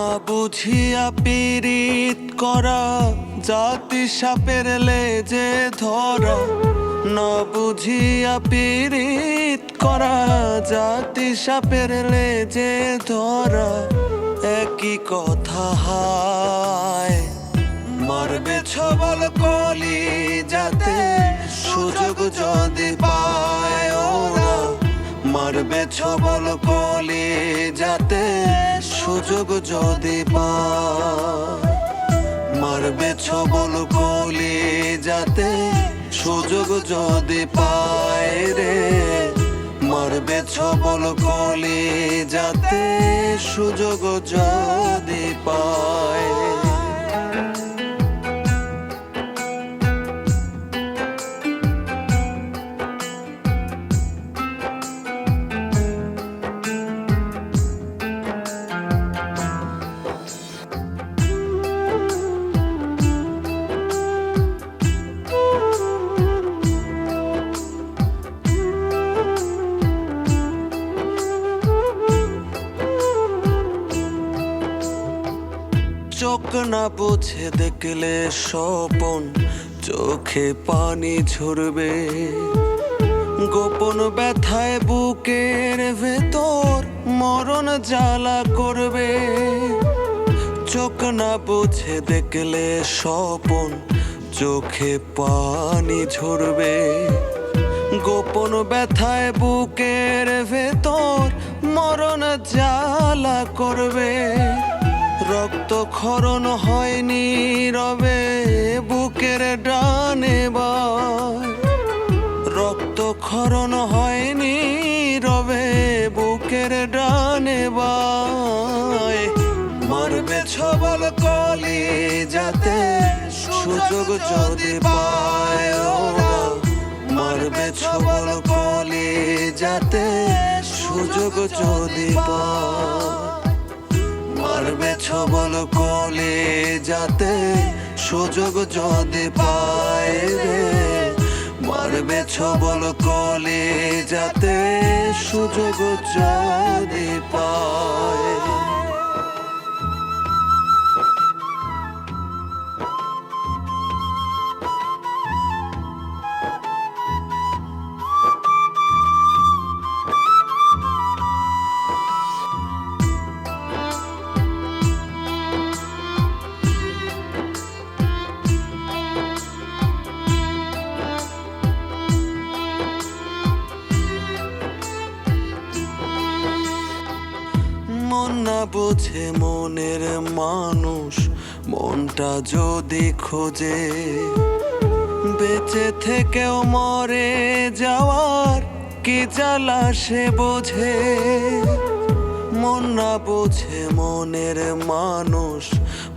না বুঝিয়া পীড়িত করা, জাতি সাপের লেজে ধরা। না বুঝিয়া পীড়িত করা, জাতি সাপের লেজে ধরা। একই কথা হায়, মারবে ছবল কলি যাতে সুযোগ যদি পায় ওরা। মারবে ছবল কলি যাতে সুযোগ যদি পায়। মারবে ছবল কলি যাতে সুযোগ যদি পায় রে। মারবে ছবল কলি যাতে সুযোগ যদি পায়। চোখ না বুঝে দেখলে স্বপন, চোখে পানি ঝরবে। গোপন ব্যথায় বুকের ভেতর মরণ জ্বালা করবে। চোখ না বুঝে দেখলে স্বপন, চোখে পানি ঝরবে। গোপন ব্যথায় বুকের ভেতর মরণ জ্বালা করবে। রক্ত ক্ষরণ হয়নি রবে বুকের ডানে বায়। রক্ত ক্ষরণ হয়নি রবে বুকের ডানে বায়। মারবে ছবল কলি যাতে সুযোগ যদি পায় ওরা। মারবে ছবল কলি যাতে সুযোগ যদি পায়। মারবে ছবল কলি যাতে সুযোগ যদি পায় রে। মারবে ছবল কলি যাতে সুযোগ যদি পায়। মন না বোঝে মনের মানুষ, মনটা যদি খোঁজে। বেঁচে থেকেও মরে যাওয়ার কি জ্বালা সে বোঝে। মন না বোঝে মনের মানুষ,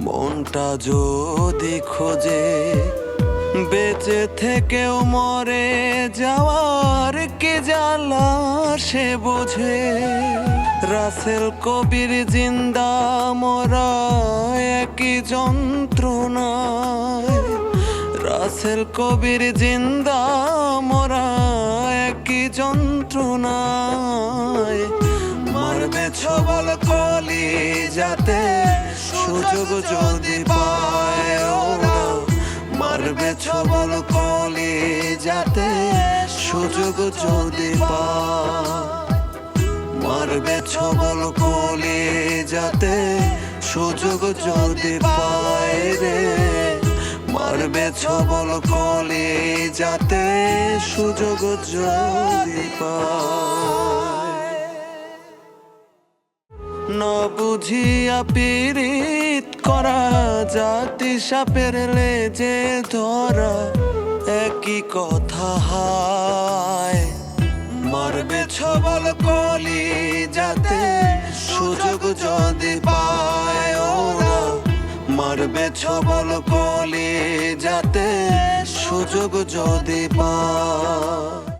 মনটা যদি খোঁজে। বেঁচে থেকেও মরে যাওয়ার কি জ্বালা সে বোঝে। রাসেল কবির জিন্দা মরা একই যন্ত্রণায়। রাসেল কবির জিন্দা মরা একই যন্ত্রণায়। মারবে ছবল কলি যাতে সুযোগ যদি পায় ওরা। মারবে ছবল কলি যাতে সুযোগ যদি পায়। মারবে ছবল কলি যাতে সুযোগ যদি পায় রে। মারবে ছবল কলি যাতে সুযোগ যদি পায়। না বুঝিয়া পীড়িত করা, জাতি সাপের লেজে ধরা। একই কথা হায়, মারবে ছবল কলি যাতে সুযোগ যদি পায় ওরা। মারবে ছবল কলি যাতে সুযোগ যদি পায়।